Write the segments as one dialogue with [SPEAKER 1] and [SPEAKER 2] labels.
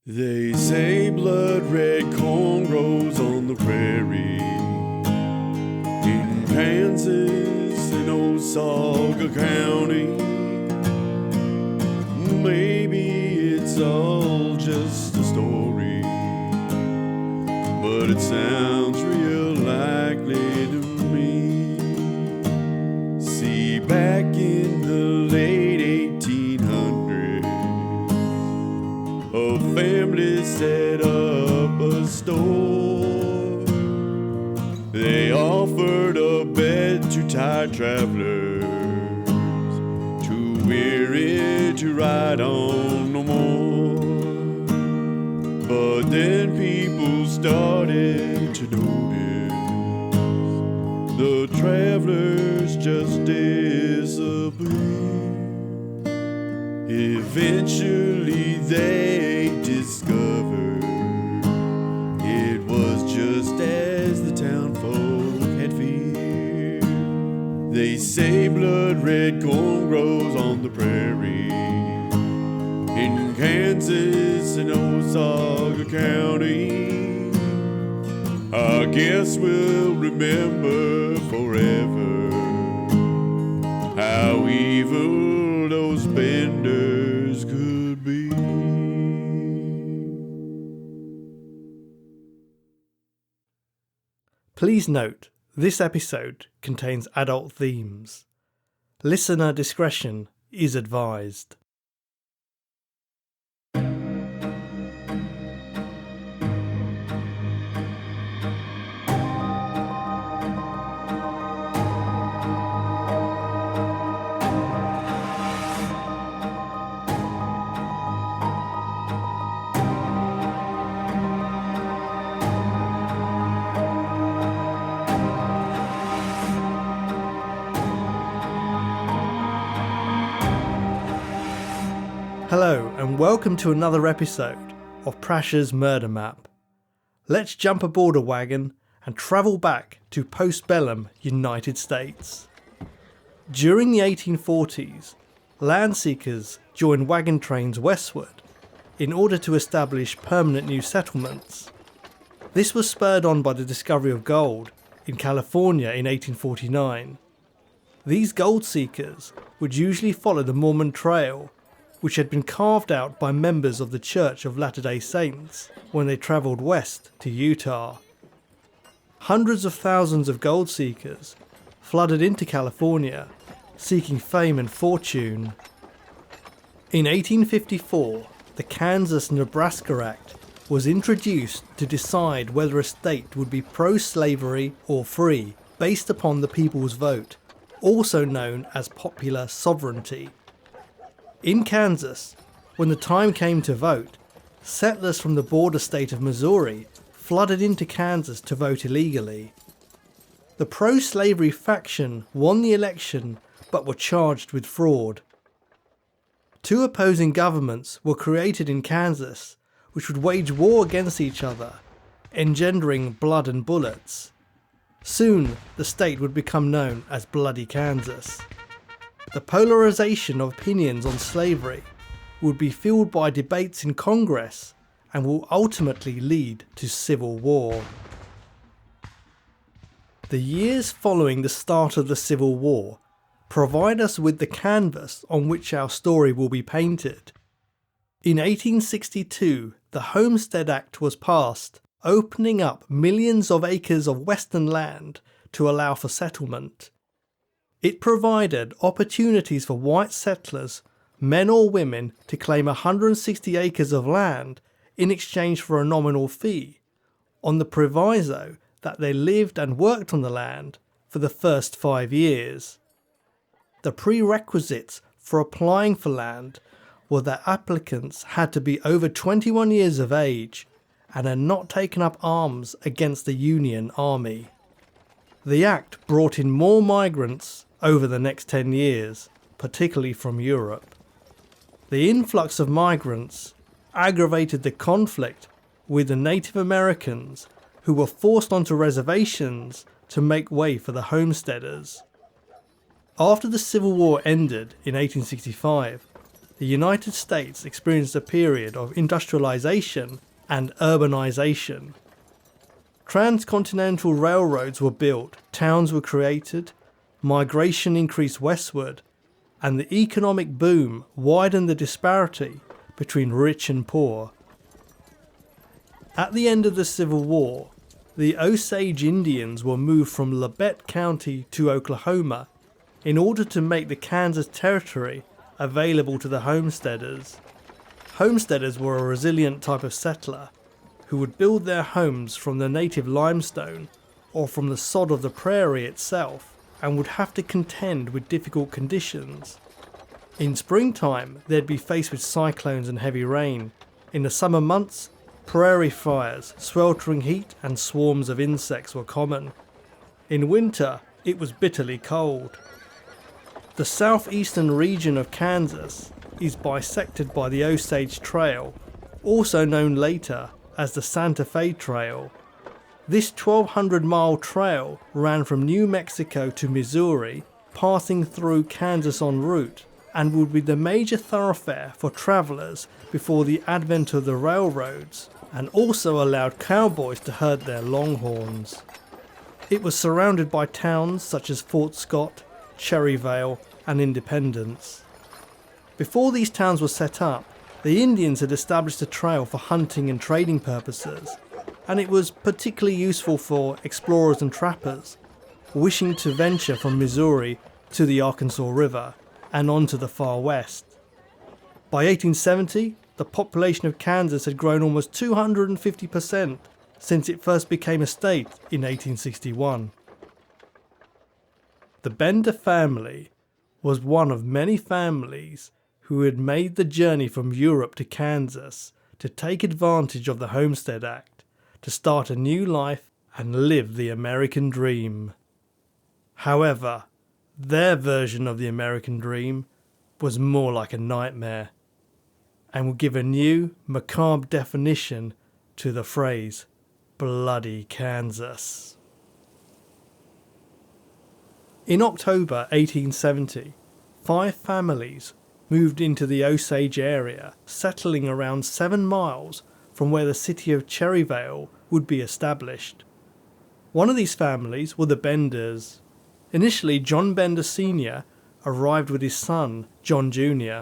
[SPEAKER 1] They say blood red corn grows on the prairie in Kansas and Osage County. Maybe it's all just a story, but it sounds real likely to me. See, back in the late 1800s, a family set up a store. They offered a bed to tired travelers, too weary to ride on no more. But then people started to notice the travelers just disappeared. Eventually they discovered it was just as the townfolk had feared. They say blood red corn grows on the prairie in Kansas and Osage County. I guess we'll remember forever how evil those benders could be.
[SPEAKER 2] Please note, this episode contains adult themes. Listener discretion is advised. Hello and welcome to another episode of Prash's Murder Map. Let's jump aboard a wagon and travel back to post-bellum United States. During the 1840s, land seekers joined wagon trains westward in order to establish permanent new settlements. This was spurred on by the discovery of gold in California in 1849. These gold seekers would usually follow the Mormon Trail, which had been carved out by members of the Church of Latter-day Saints when they travelled west to Utah. Hundreds of thousands of gold seekers flooded into California, seeking fame and fortune. In 1854, the Kansas-Nebraska Act was introduced to decide whether a state would be pro-slavery or free, based upon the people's vote, also known as popular sovereignty. In Kansas, when the time came to vote, settlers from the border state of Missouri flooded into Kansas to vote illegally. The pro-slavery faction won the election but were charged with fraud. Two opposing governments were created in Kansas which would wage war against each other, engendering blood and bullets. Soon, the state would become known as Bloody Kansas. The polarization of opinions on slavery would be fueled by debates in Congress and will ultimately lead to civil war. The years following the start of the Civil War provide us with the canvas on which our story will be painted. In 1862, the Homestead Act was passed, opening up millions of acres of western land to allow for settlement. It provided opportunities for white settlers, men or women, to claim 160 acres of land in exchange for a nominal fee, on the proviso that they lived and worked on the land for the first 5 years. The prerequisites for applying for land were that applicants had to be over 21 years of age and had not taken up arms against the Union Army. The Act brought in more migrants over the next 10 years, particularly from Europe. The influx of migrants aggravated the conflict with the Native Americans who were forced onto reservations to make way for the homesteaders. After the Civil War ended in 1865, the United States experienced a period of industrialization and urbanization. Transcontinental railroads were built, towns were created, migration increased westward, and the economic boom widened the disparity between rich and poor. At the end of the Civil War, the Osage Indians were moved from Labette County to Oklahoma in order to make the Kansas Territory available to the homesteaders. Homesteaders were a resilient type of settler who would build their homes from the native limestone or from the sod of the prairie itself, and would have to contend with difficult conditions. In springtime, they'd be faced with cyclones and heavy rain. In the summer months, prairie fires, sweltering heat and swarms of insects were common. In winter, it was bitterly cold. The southeastern region of Kansas is bisected by the Osage Trail, also known later as the Santa Fe Trail. This 1,200-mile trail ran from New Mexico to Missouri, passing through Kansas en route, and would be the major thoroughfare for travellers before the advent of the railroads, and also allowed cowboys to herd their longhorns. It was surrounded by towns such as Fort Scott, Cherryvale, and Independence. Before these towns were set up, the Indians had established a trail for hunting and trading purposes, and it was particularly useful for explorers and trappers wishing to venture from Missouri to the Arkansas River and on to the far west. By 1870, the population of Kansas had grown almost 250% since it first became a state in 1861. The Bender family was one of many families who had made the journey from Europe to Kansas to take advantage of the Homestead Act, to start a new life and live the American dream. However, their version of the American dream was more like a nightmare, and would give a new, macabre definition to the phrase, bloody Kansas. In October 1870, 5 families moved into the Osage area, settling around 7 miles from where the city of Cherryvale would be established. One of these families were the Benders. Initially, John Bender Sr. arrived with his son, John Jr.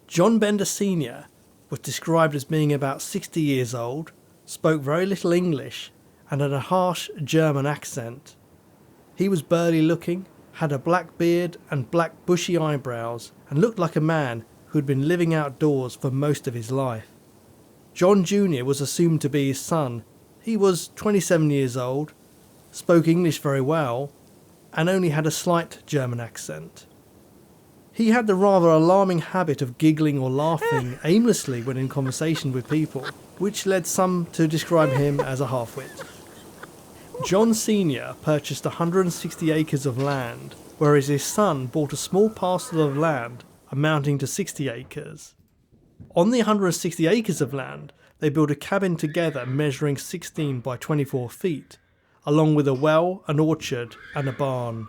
[SPEAKER 2] John Bender Sr. was described as being about 60 years old, spoke very little English, and had a harsh German accent. He was burly looking, had a black beard and black bushy eyebrows, and looked like a man who had been living outdoors for most of his life. John Jr. was assumed to be his son. He was 27 years old, spoke English very well, and only had a slight German accent. He had the rather alarming habit of giggling or laughing aimlessly when in conversation with people, which led some to describe him as a half-wit. John Sr. purchased 160 acres of land, whereas his son bought a small parcel of land amounting to 60 acres. On the 160 acres of land, they built a cabin together measuring 16 by 24 feet, along with a well, an orchard, and a barn.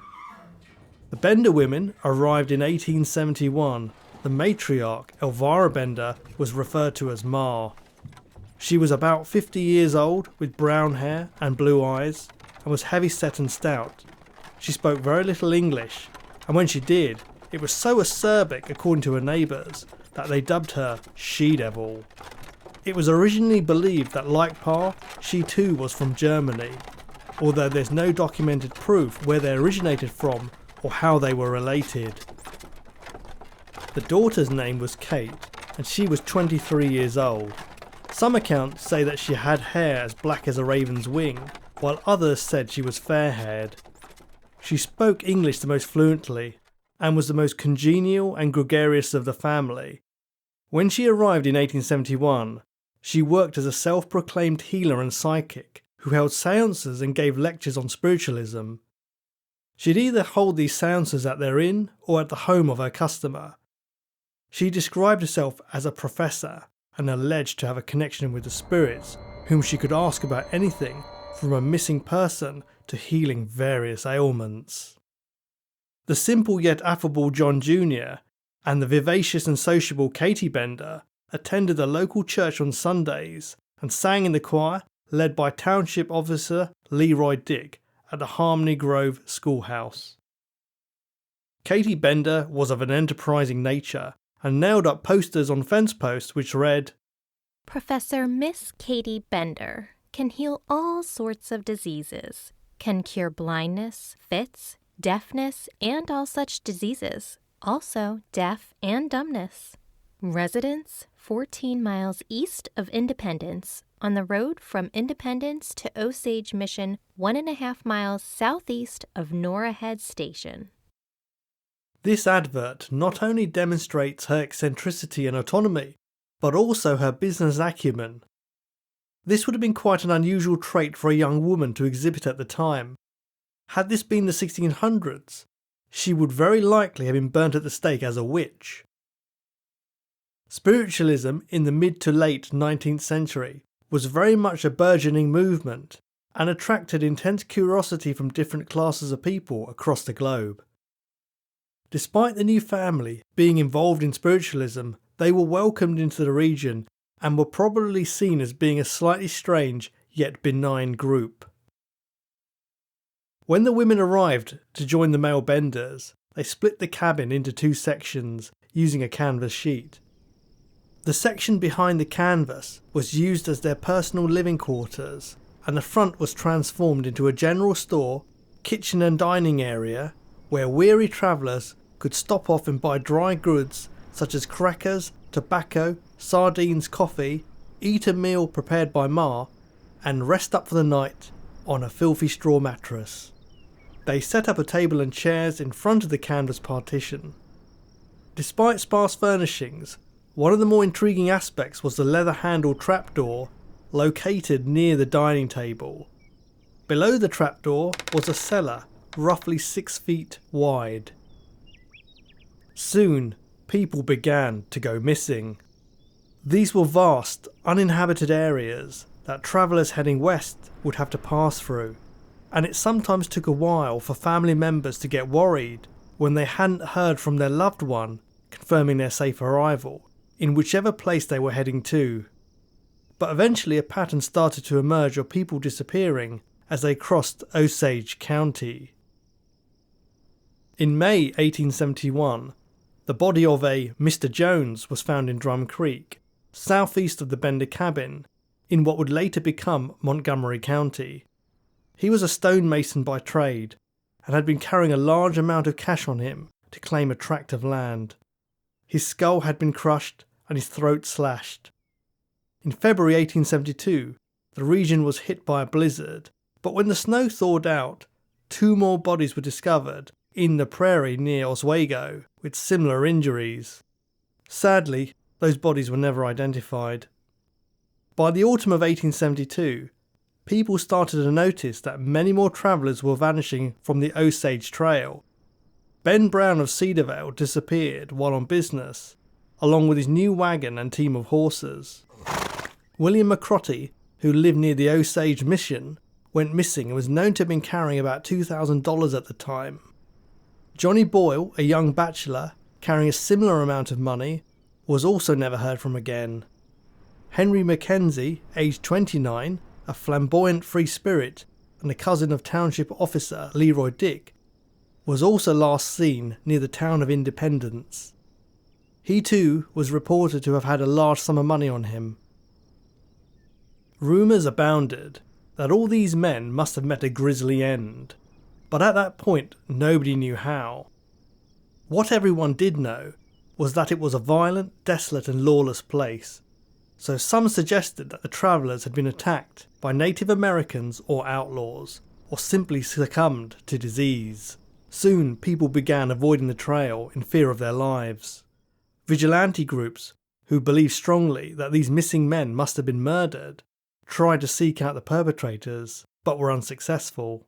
[SPEAKER 2] The Bender women arrived in 1871. The matriarch, Elvira Bender, was referred to as Ma. She was about 50 years old, with brown hair and blue eyes, and was heavy-set and stout. She spoke very little English, and when she did, it was so acerbic, according to her neighbours, that they dubbed her She-Devil. It was originally believed that, like Pa, she too was from Germany, although there's no documented proof where they originated from or how they were related. The daughter's name was Kate, and she was 23 years old. Some accounts say that she had hair as black as a raven's wing, while others said she was fair-haired. She spoke English the most fluently, and was the most congenial and gregarious of the family. When she arrived in 1871, she worked as a self-proclaimed healer and psychic, who held seances and gave lectures on spiritualism. She'd either hold these seances at their inn or at the home of her customer. She described herself as a professor and alleged to have a connection with the spirits, whom she could ask about anything from a missing person to healing various ailments. The simple yet affable John Jr. and the vivacious and sociable Katie Bender attended the local church on Sundays and sang in the choir led by Township Officer Leroy Dick at the Harmony Grove Schoolhouse. Katie Bender was of an enterprising nature and nailed up posters on fence posts which read,
[SPEAKER 3] Professor Miss Katie Bender can heal all sorts of diseases, can cure blindness, fits, deafness, and all such diseases, also deaf and dumbness. Residence 14 miles east of Independence, on the road from Independence to Osage Mission 1.5 miles southeast of Nora Head Station.
[SPEAKER 2] This advert not only demonstrates her eccentricity and autonomy, but also her business acumen. This would have been quite an unusual trait for a young woman to exhibit at the time. Had this been the 1600s, she would very likely have been burnt at the stake as a witch. Spiritualism in the mid to late 19th century was very much a burgeoning movement and attracted intense curiosity from different classes of people across the globe. Despite the new family being involved in spiritualism, they were welcomed into the region and were probably seen as being a slightly strange yet benign group. When the women arrived to join the male benders, they split the cabin into two sections using a canvas sheet. The section behind the canvas was used as their personal living quarters, and the front was transformed into a general store, kitchen and dining area where weary travellers could stop off and buy dry goods such as crackers, tobacco, sardines, coffee, eat a meal prepared by Ma, and rest up for the night on a filthy straw mattress. They set up a table and chairs in front of the canvas partition. Despite sparse furnishings, one of the more intriguing aspects was the leather-handled trapdoor located near the dining table. Below the trapdoor was a cellar roughly 6 feet wide. Soon, people began to go missing. These were vast, uninhabited areas that travellers heading west would have to pass through, and it sometimes took a while for family members to get worried when they hadn't heard from their loved one confirming their safe arrival in whichever place they were heading to. But eventually a pattern started to emerge of people disappearing as they crossed Osage County. In May 1871, the body of a Mr. Jones was found in Drum Creek, southeast of the Bender cabin, in what would later become Montgomery County. He was a stonemason by trade, and had been carrying a large amount of cash on him to claim a tract of land. His skull had been crushed and his throat slashed. In February 1872, the region was hit by a blizzard, but when the snow thawed out, 2 more bodies were discovered in the Prairie near Oswego with similar injuries. Sadly, those bodies were never identified. By the autumn of 1872, people started to notice that many more travellers were vanishing from the Osage Trail. Ben Brown of Cedarvale disappeared while on business, along with his new wagon and team of horses. William McCrotty, who lived near the Osage Mission, went missing and was known to have been carrying about $2,000 at the time. Johnny Boyle, a young bachelor, carrying a similar amount of money, was also never heard from again. Henry Mackenzie, aged 29, a flamboyant free spirit and a cousin of Township Officer Leroy Dick, was also last seen near the town of Independence. He too was reported to have had a large sum of money on him. Rumours abounded that all these men must have met a grisly end, but at that point nobody knew how. What everyone did know was that it was a violent, desolate and lawless place, so some suggested that the travellers had been attacked by Native Americans or outlaws, or simply succumbed to disease. Soon people began avoiding the trail in fear of their lives. Vigilante groups, who believed strongly that these missing men must have been murdered, tried to seek out the perpetrators, but were unsuccessful.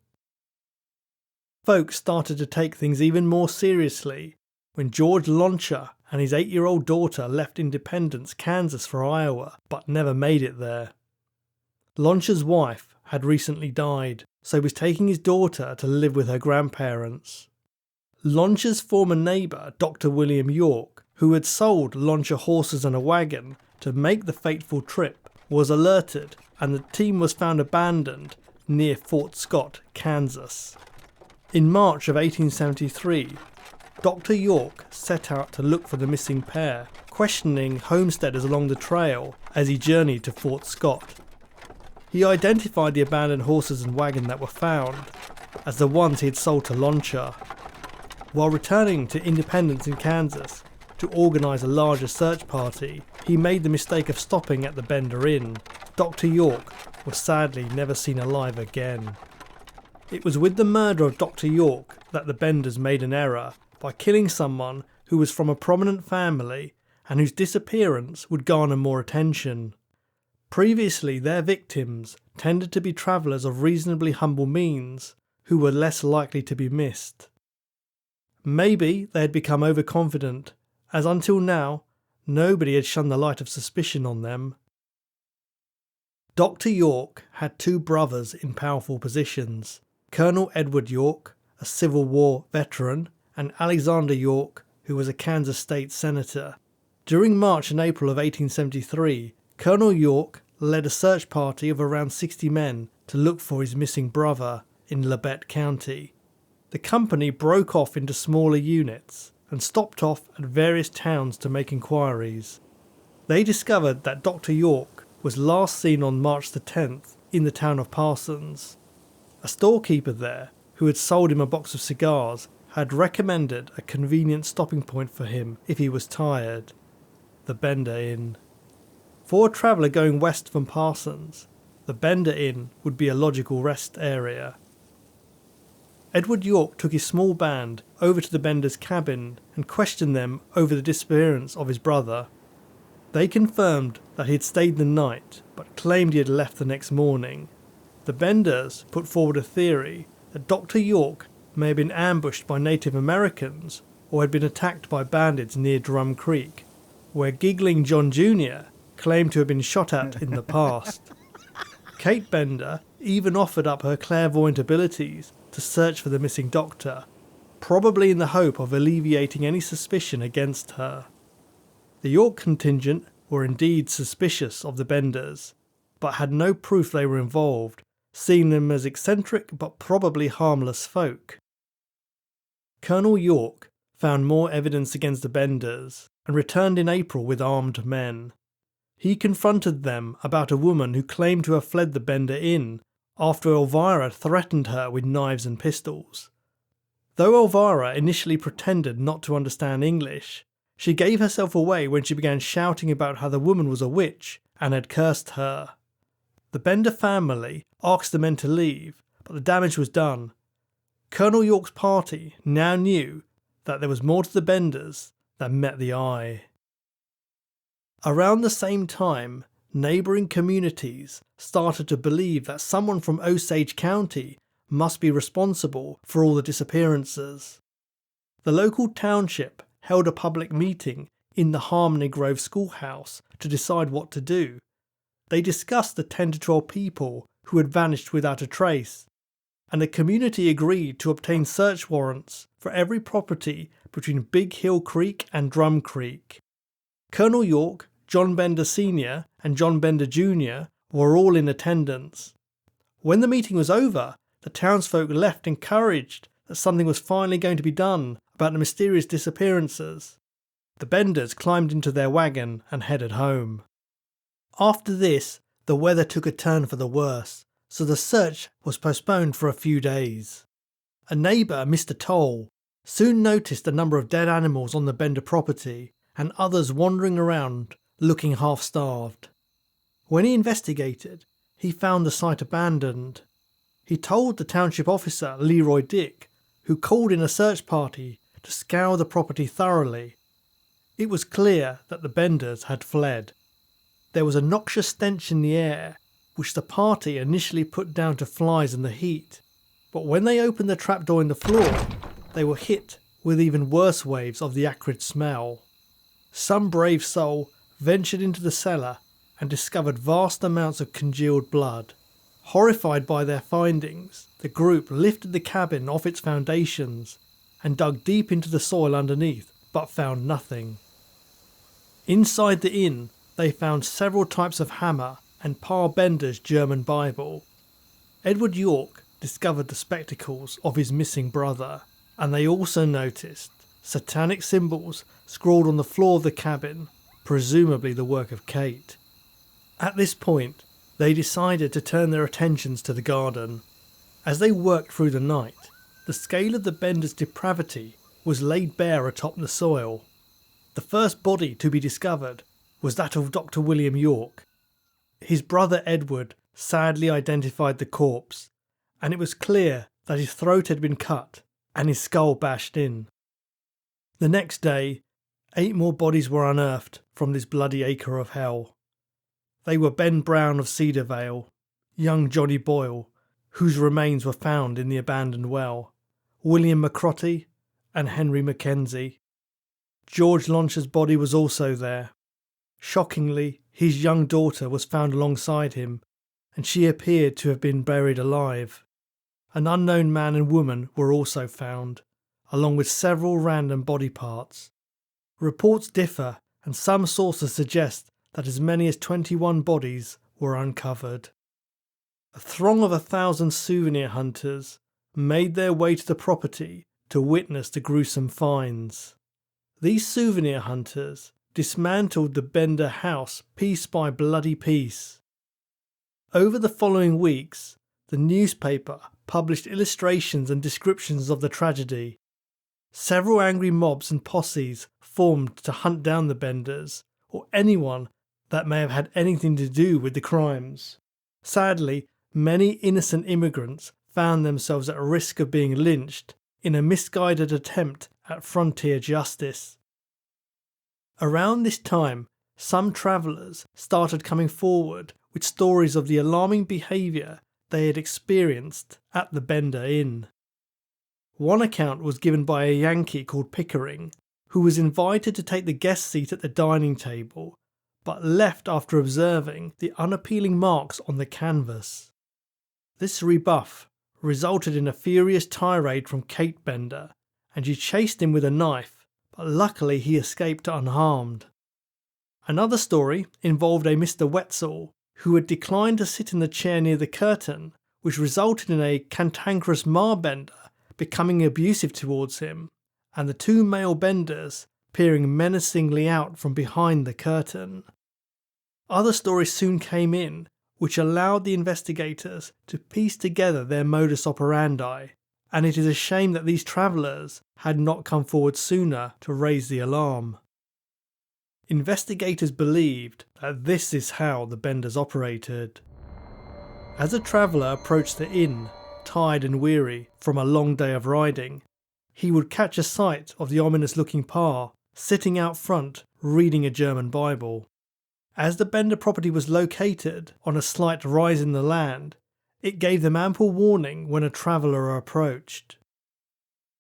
[SPEAKER 2] Folks started to take things even more seriously when George Loncher and his 8-year-old daughter left Independence, Kansas for Iowa, but never made it there. Loncher's wife had recently died, so he was taking his daughter to live with her grandparents. Launcher's former neighbour, Dr. William York, who had sold Launcher horses and a wagon to make the fateful trip, was alerted, and the team was found abandoned near Fort Scott, Kansas. In March of 1873, Dr. York set out to look for the missing pair, questioning homesteaders along the trail as he journeyed to Fort Scott. He identified the abandoned horses and wagon that were found as the ones he had sold to Launcher. While returning to Independence in Kansas to organise a larger search party, he made the mistake of stopping at the Bender Inn. Dr. York was sadly never seen alive again. It was with the murder of Dr. York that the Benders made an error by killing someone who was from a prominent family and whose disappearance would garner more attention. Previously, their victims tended to be travellers of reasonably humble means who were less likely to be missed. Maybe they had become overconfident, as until now, nobody had shone the light of suspicion on them. Dr. York had two brothers in powerful positions, Colonel Edward York, a Civil War veteran, and Alexander York, who was a Kansas state senator. During March and April of 1873, Colonel York led a search party of around 60 men to look for his missing brother in Labette County. The company broke off into smaller units and stopped off at various towns to make inquiries. They discovered that Dr. York was last seen on March the 10th in the town of Parsons. A storekeeper there, who had sold him a box of cigars, had recommended a convenient stopping point for him if he was tired: the Bender Inn. For a traveller going west from Parsons, the Bender Inn would be a logical rest area. Edward York took his small band over to the Benders' cabin and questioned them over the disappearance of his brother. They confirmed that he had stayed the night, but claimed he had left the next morning. The Benders put forward a theory that Dr. York may have been ambushed by Native Americans or had been attacked by bandits near Drum Creek, where Giggling John Jr. claimed to have been shot at in the past. Kate Bender even offered up her clairvoyant abilities to search for the missing doctor, probably in the hope of alleviating any suspicion against her. The York contingent were indeed suspicious of the Benders, but had no proof they were involved, seeing them as eccentric but probably harmless folk. Colonel York found more evidence against the Benders and returned in April with armed men. He confronted them about a woman who claimed to have fled the Bender Inn after Elvira threatened her with knives and pistols. Though Elvira initially pretended not to understand English, she gave herself away when she began shouting about how the woman was a witch and had cursed her. The Bender family asked the men to leave, but the damage was done. Colonel York's party now knew that there was more to the Benders than met the eye. Around the same time, neighbouring communities started to believe that someone from Osage County must be responsible for all the disappearances. The local township held a public meeting in the Harmony Grove schoolhouse to decide what to do. They discussed the 10 to 12 people who had vanished without a trace, and the community agreed to obtain search warrants for every property between Big Hill Creek and Drum Creek. Colonel York, John Bender Sr. and John Bender Jr. were all in attendance. When the meeting was over, the townsfolk left encouraged that something was finally going to be done about the mysterious disappearances. The Benders climbed into their wagon and headed home. After this, the weather took a turn for the worse, so the search was postponed for a few days. A neighbour, Mr. Toll, soon noticed a number of dead animals on the Bender property and others wandering around looking half-starved. When he investigated, he found the site abandoned. He told the township officer, Leroy Dick, who called in a search party to scour the property thoroughly. It was clear that the Benders had fled. There was a noxious stench in the air, which the party initially put down to flies and the heat, but when they opened the trapdoor in the floor, they were hit with even worse waves of the acrid smell. Some brave soul ventured into the cellar and discovered vast amounts of congealed blood. Horrified by their findings, the group lifted the cabin off its foundations and dug deep into the soil underneath, but found nothing. Inside the inn, they found several types of hammer and Pa Bender's German Bible. Edward York discovered the spectacles of his missing brother, and they also noticed satanic symbols scrawled on the floor of the cabin, presumably the work of Kate. At this point, they decided to turn their attentions to the garden. As they worked through the night, the scale of the Benders' depravity was laid bare atop the soil. The first body to be discovered was that of Dr. William York. His brother Edward sadly identified the corpse, and it was clear that his throat had been cut and his skull bashed in. The next day, 8 more bodies were unearthed from this bloody acre of hell. They were Ben Brown of Cedarvale, young Johnny Boyle, whose remains were found in the abandoned well, William McCrotty and Henry Mackenzie. George Launcher's body was also there. Shockingly, his young daughter was found alongside him, and she appeared to have been buried alive. An unknown man and woman were also found, along with several random body parts. Reports differ, and some sources suggest that as many as 21 bodies were uncovered. A throng of 1,000 souvenir hunters made their way to the property to witness the gruesome finds. These souvenir hunters dismantled the Bender house piece by bloody piece. Over the following weeks, the newspaper published illustrations and descriptions of the tragedy. Several angry mobs and posses formed to hunt down the Benders, or anyone that may have had anything to do with the crimes. Sadly, many innocent immigrants found themselves at risk of being lynched in a misguided attempt at frontier justice. Around this time, some travellers started coming forward with stories of the alarming behaviour they had experienced at the Bender Inn. One account was given by a Yankee called Pickering, who was invited to take the guest seat at the dining table, but left after observing the unappealing marks on the canvas. This rebuff resulted in a furious tirade from Kate Bender, and she chased him with a knife, but luckily he escaped unharmed. Another story involved a Mr. Wetzel, who had declined to sit in the chair near the curtain, which resulted in a cantankerous Ma Bender becoming abusive towards him, and the 2 male Benders peering menacingly out from behind the curtain. Other stories soon came in, which allowed the investigators to piece together their modus operandi, and it is a shame that these travellers had not come forward sooner to raise the alarm. Investigators believed that this is how the Benders operated. As a traveller approached the inn, tired and weary from a long day of riding, he would catch a sight of the ominous-looking Pa sitting out front reading a German Bible. As the Bender property was located on a slight rise in the land, it gave them ample warning when a traveller approached.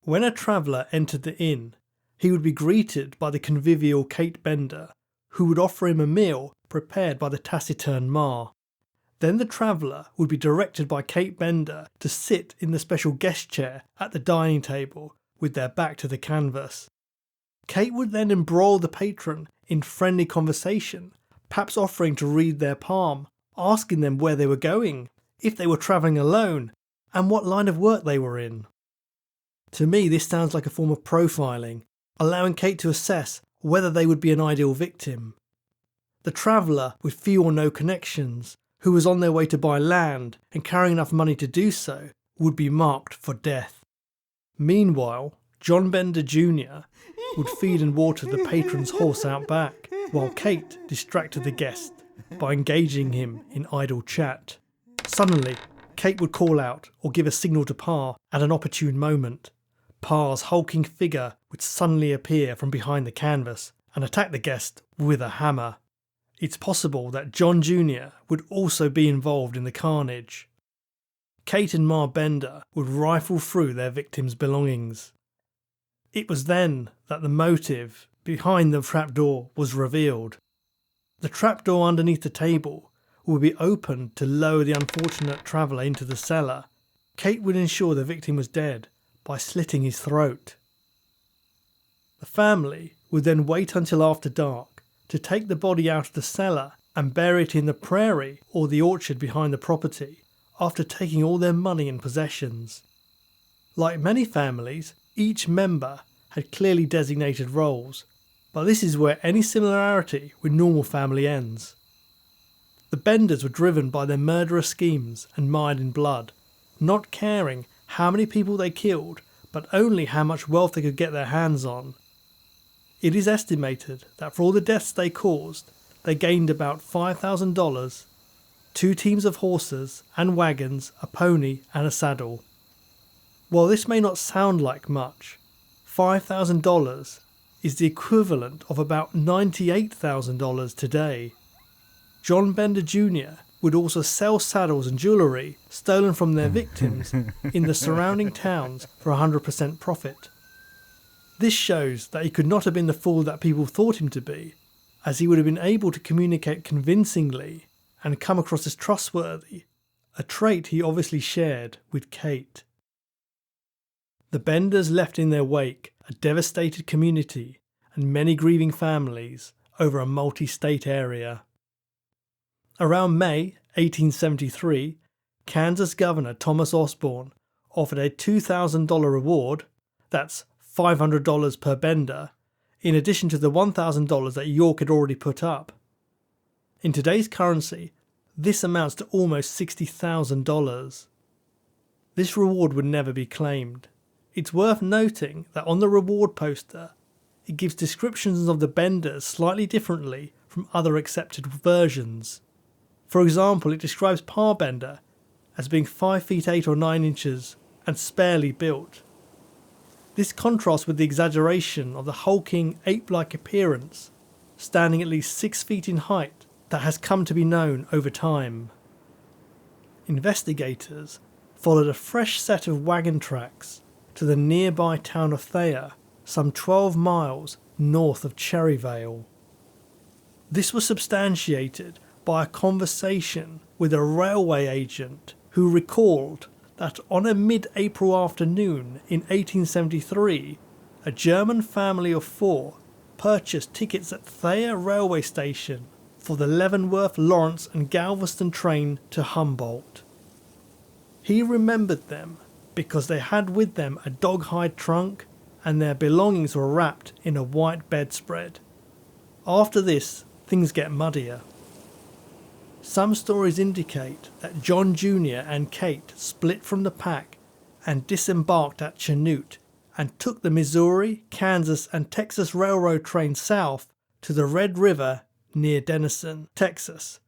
[SPEAKER 2] When a traveller entered the inn, he would be greeted by the convivial Kate Bender, who would offer him a meal prepared by the taciturn Ma. Then the traveller would be directed by Kate Bender to sit in the special guest chair at the dining table with their back to the canvas. Kate would then embroil the patron in friendly conversation, perhaps offering to read their palm, asking them where they were going, if they were travelling alone, and what line of work they were in. To me, this sounds like a form of profiling, allowing Kate to assess whether they would be an ideal victim. The traveller with few or no connections, who was on their way to buy land and carrying enough money to do so, would be marked for death. Meanwhile, John Bender Jr. would feed and water the patron's horse out back, while Kate distracted the guest by engaging him in idle chat. Suddenly, Kate would call out or give a signal to Pa at an opportune moment. Pa's hulking figure would suddenly appear from behind the canvas and attack the guest with a hammer. It's possible that John Jr. would also be involved in the carnage. Kate and Ma Bender would rifle through their victims' belongings. It was then that the motive behind the trapdoor was revealed. The trapdoor underneath the table would be opened to lower the unfortunate traveller into the cellar. Kate would ensure the victim was dead by slitting his throat. The family would then wait until after dark to take the body out of the cellar and bury it in the prairie or the orchard behind the property after taking all their money and possessions. Like many families, each member had clearly designated roles, but this is where any similarity with normal family ends. The Benders were driven by their murderous schemes and mired in blood, not caring how many people they killed, but only how much wealth they could get their hands on. It is estimated that for all the deaths they caused, they gained about $5,000, 2 teams of horses and wagons, a pony and a saddle. While this may not sound like much, $5,000 is the equivalent of about $98,000 today. John Bender Jr. would also sell saddles and jewellery stolen from their victims in the surrounding towns for 100% profit. This shows that he could not have been the fool that people thought him to be, as he would have been able to communicate convincingly and come across as trustworthy, a trait he obviously shared with Kate. The Benders left in their wake a devastated community and many grieving families over a multi-state area. Around May 1873, Kansas Governor Thomas Osborne offered a $2,000 reward, that's $500 per Bender, in addition to the $1,000 that York had already put up. In today's currency, this amounts to almost $60,000. This reward would never be claimed. It's worth noting that on the reward poster, it gives descriptions of the Benders slightly differently from other accepted versions. For example, it describes Pa Bender as being 5 feet 8 or 9 inches and sparely built. This contrasts with the exaggeration of the hulking, ape-like appearance, standing at least 6 feet in height, that has come to be known over time. Investigators followed a fresh set of wagon tracks to the nearby town of Thayer, some 12 miles north of Cherryvale. This was substantiated by a conversation with a railway agent who recalled that on a mid-April afternoon in 1873, a German family of 4 purchased tickets at Thayer railway station for the Leavenworth, Lawrence and Galveston train to Humboldt. He remembered them because they had with them a dog-hide trunk and their belongings were wrapped in a white bedspread. After this, things get muddier. Some stories indicate that John Jr. and Kate split from the pack and disembarked at Chanute and took the Missouri, Kansas and Texas Railroad train south to the Red River near Denison, Texas.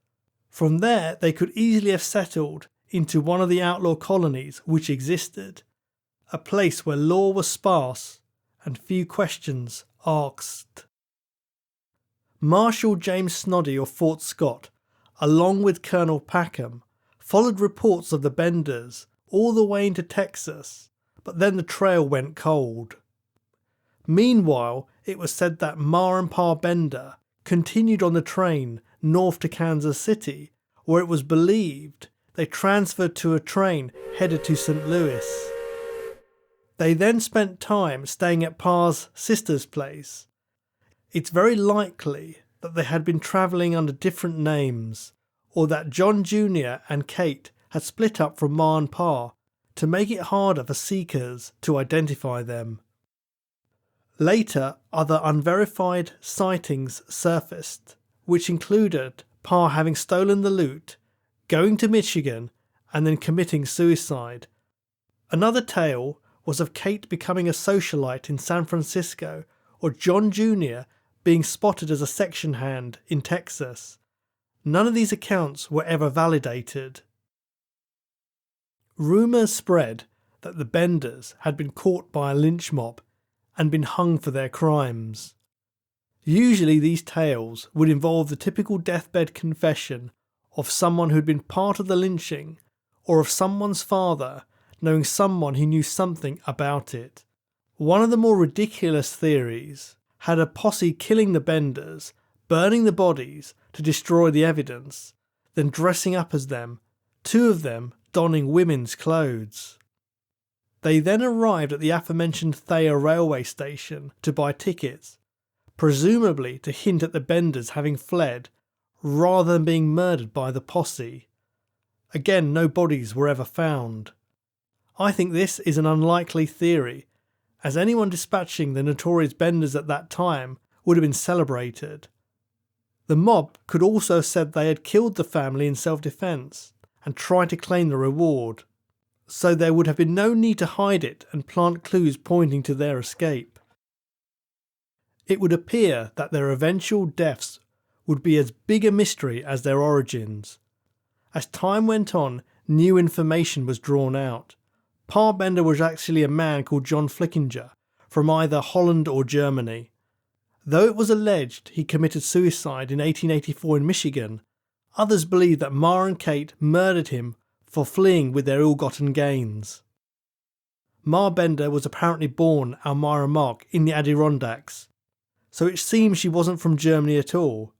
[SPEAKER 2] From there they could easily have settled into one of the outlaw colonies which existed, a place where law was sparse and few questions asked. Marshal James Snoddy of Fort Scott, along with Colonel Packham, followed reports of the Benders all the way into Texas, but then the trail went cold. Meanwhile, it was said that Ma and Pa Bender continued on the train north to Kansas City, where it was believed they transferred to a train headed to St. Louis. They then spent time staying at Pa's sister's place. It's very likely that they had been travelling under different names, or that John Jr. and Kate had split up from Ma and Pa to make it harder for seekers to identify them. Later, other unverified sightings surfaced, which included Pa having stolen the loot, going to Michigan, and then committing suicide. Another tale was of Kate becoming a socialite in San Francisco, or John Jr. being spotted as a section hand in Texas. None of these accounts were ever validated. Rumours spread that the Benders had been caught by a lynch mob and been hung for their crimes. Usually these tales would involve the typical deathbed confession of someone who'd been part of the lynching, or of someone's father knowing someone who knew something about it. One of the more ridiculous theories had a posse killing the Benders, burning the bodies to destroy the evidence, then dressing up as them, 2 of them donning women's clothes. They then arrived at the aforementioned Thayer railway station to buy tickets, presumably to hint at the Benders having fled rather than being murdered by the posse. Again, no bodies were ever found. I think this is an unlikely theory, as anyone dispatching the notorious Benders at that time would have been celebrated. The mob could also have said they had killed the family in self-defence and tried to claim the reward, so there would have been no need to hide it and plant clues pointing to their escape. It would appear that their eventual deaths would be as big a mystery as their origins. As time went on, new information was drawn out. Pa Bender was actually a man called John Flickinger, from either Holland or Germany. Though it was alleged he committed suicide in 1884 in Michigan, others believe that Ma and Kate murdered him for fleeing with their ill-gotten gains. Ma Bender was apparently born Elmira Mark in the Adirondacks, so it seems she wasn't from Germany at all.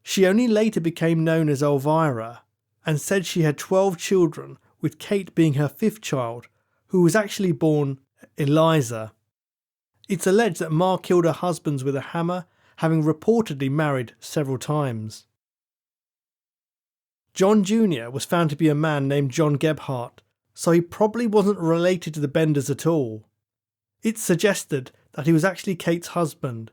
[SPEAKER 2] She only later became known as Elvira, and said she had 12 children, with Kate being her 5th child, who was actually born Eliza. It's alleged that Ma killed her husbands with a hammer, having reportedly married several times. John Jr. was found to be a man named John Gebhardt, so he probably wasn't related to the Benders at all. It's suggested that he was actually Kate's husband.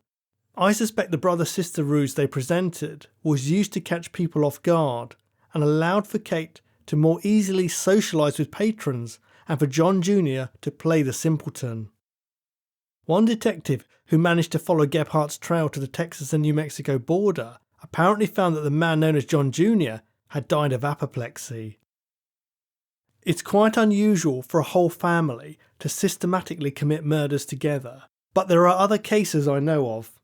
[SPEAKER 2] I suspect the brother-sister ruse they presented was used to catch people off guard and allowed for Kate to more easily socialise with patrons and for John Jr. to play the simpleton. One detective who managed to follow Gebhardt's trail to the Texas and New Mexico border apparently found that the man known as John Jr. had died of apoplexy. It's quite unusual for a whole family to systematically commit murders together, but there are other cases I know of.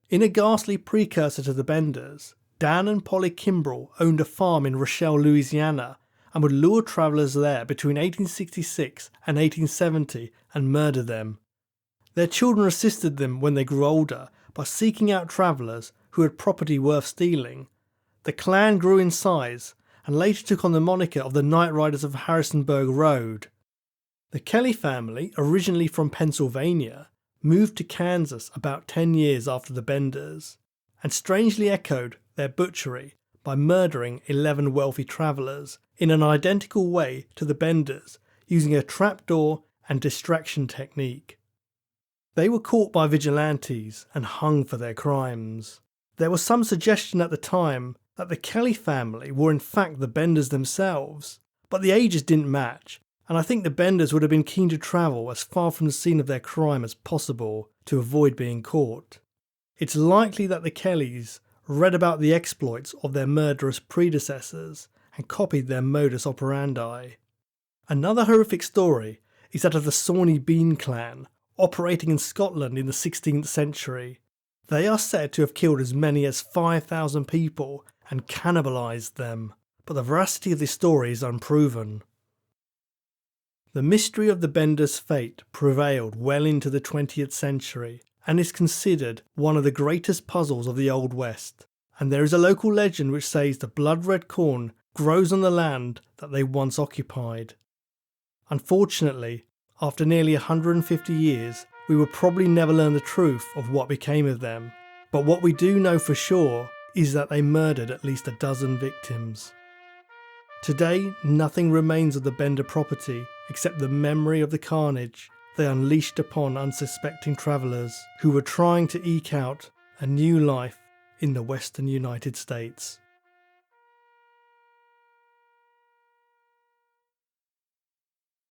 [SPEAKER 2] In a ghastly precursor to the Benders, Dan and Polly Kimbrell owned a farm in Rochelle, Louisiana, and would lure travellers there between 1866 and 1870 and murder them. Their children assisted them when they grew older by seeking out travellers who had property worth stealing. The clan grew in size and later took on the moniker of the Night Riders of Harrisonburg Road. The Kelly family, originally from Pennsylvania, moved to Kansas about 10 years after the Benders, and strangely echoed their butchery by murdering 11 wealthy travellers in an identical way to the Benders, using a trapdoor and distraction technique. They were caught by vigilantes and hung for their crimes. There was some suggestion at the time that the Kelly family were in fact the Benders themselves, but the ages didn't match, and I think the Benders would have been keen to travel as far from the scene of their crime as possible to avoid being caught. It's likely that the Kellys read about the exploits of their murderous predecessors and copied their modus operandi. Another horrific story is that of the Sawney Bean clan, operating in Scotland in the 16th century. They are said to have killed as many as 5,000 people and cannibalised them, but the veracity of this story is unproven. The mystery of the Benders' fate prevailed well into the 20th century and is considered one of the greatest puzzles of the Old West, and there is a local legend which says the blood-red corn grows on the land that they once occupied. Unfortunately, after nearly 150 years, we will probably never learn the truth of what became of them, but what we do know for sure is that they murdered at least 12 victims. Today, nothing remains of the Bender property except the memory of the carnage they unleashed upon unsuspecting travellers who were trying to eke out a new life in the western United States.